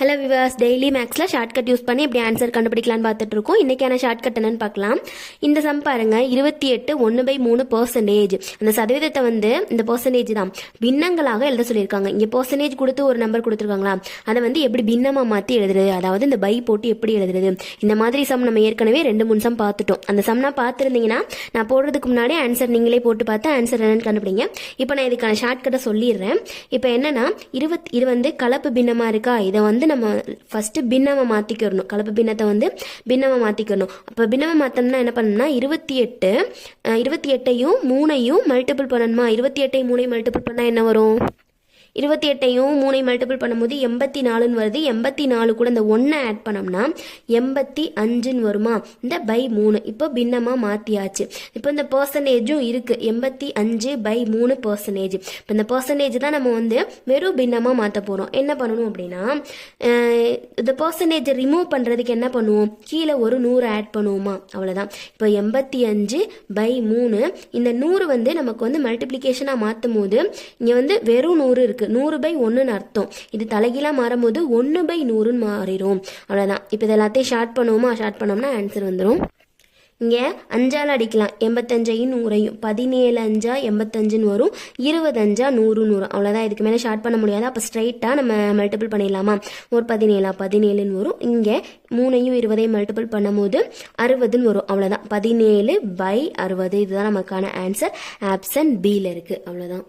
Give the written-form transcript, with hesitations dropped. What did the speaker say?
Hello viewers, daily மேக்ஸில் shortcut use பண்ணி இப்படி ஆன்சர் கண்டுபிடிக்கலான்னு பார்த்துட்டு இருக்கோம். இன்றைக்கான ஷார்ட்கட் என்னன்னு பார்க்கலாம். இந்த சம் பாருங்க, 28 1/3%. அந்த சதவீதத்தை இந்த பெர்சன்டேஜ் தான் பின்னங்களாக எழுத சொல்லியிருக்காங்க. இங்கே பெர்சன்டேஜ் கொடுத்து ஒரு நம்பர் கொடுத்துருக்காங்களா, அதை எப்படி பின்னமாக மாற்றி எழுதுறது, அதாவது இந்த பை போட்டு எப்படி எழுதுறது. இந்த மாதிரி சம் நம்ம ஏற்கனவே 2-3 சம் பார்த்துட்டோம். அந்த சம்னா பார்த்துருந்தீங்கன்னா நான் போடுறதுக்கு முன்னாடி ஆன்சர் நீங்களே போட்டு பார்த்து ஆன்சர் என்னன்னு கண்டுபிடிங்க. இப்போ நான் இதுக்கான ஷார்ட்கட்டை சொல்லிடுறேன். இப்போ என்னன்னா, இது கலப்பு பின்னமாக இருக்கா, இதை நம்ம ஃபர்ஸ்ட் பின்னமா மாத்திக்கணும். கலப்பு பின்னத்தை பின்னமா மாத்திக்கணும். அப்ப பின்னமா மாத்தணும்னா என்ன பண்ணணும்னா 28ஐயும் 3ஐயும் மல்டிபிள் பண்ணணுமா. 28ஐயும் 3ஐயும் மல்டிபிள் பண்ணா என்ன வரும்? 28ஐயும் 3ஐயும் மல்டிபிள் பண்ணும்போது 84 வருது. 84 கூட இந்த 1 ஆட் பண்ணோம்னா 85 வருமா. இந்த பை 3 இப்போ பின்னமா மாத்தியாச்சு. இப்போ இந்த பெர்சன்டேஜும் இருக்கு, 85/3%. இப்போ இந்த பெர்சன்டேஜ் தான் நம்ம வெறும் பின்னமா மாத்த போறோம். என்ன பண்ணணும் அப்படின்னா, இந்த பெர்சன்டேஜை ரிமூவ் பண்றதுக்கு என்ன பண்ணுவோம், கீழே ஒரு 100 ஆட் பண்ணுவோமா, அவ்வளவுதான். இப்போ 85/3 இந்த 100 நமக்கு மல்டிபிளிகேஷனா மாத்தும் போது இங்க வெறும் 100 இருக்கு. 100/1 அர்த்தம். இது தலைகீழா மாறும் போது 1/100 மாறிடும். அவ்வளவுதான். இப்போ இதெல்லாத்தையும் ஷார்ட் பண்ணுவோமா, ஷார்ட் பண்ணோம்னா ஆன்சர் வந்துடும். இங்கே 5ஆல் அடிக்கலாம். 85ஐயும் 100ஐயும் 17×5 85 வரும். 20×5 100 வரும். அவ்வளோதான். இதுக்கு மேலே ஷார்ட் பண்ண முடியாது. அப்போ ஸ்ட்ரைட்டாக நம்ம மல்டிபிள் பண்ணிடலாமா. ஒரு 17 வரும். இங்கே 3ஐயும் 20ஐயும் மல்டிபிள் பண்ணும்போது 60 வரும். அவ்வளோதான். 17/60 இதுதான் நமக்கான ஆன்சர். ஆப்ஷன் பியில் இருக்குது. அவ்வளோதான்.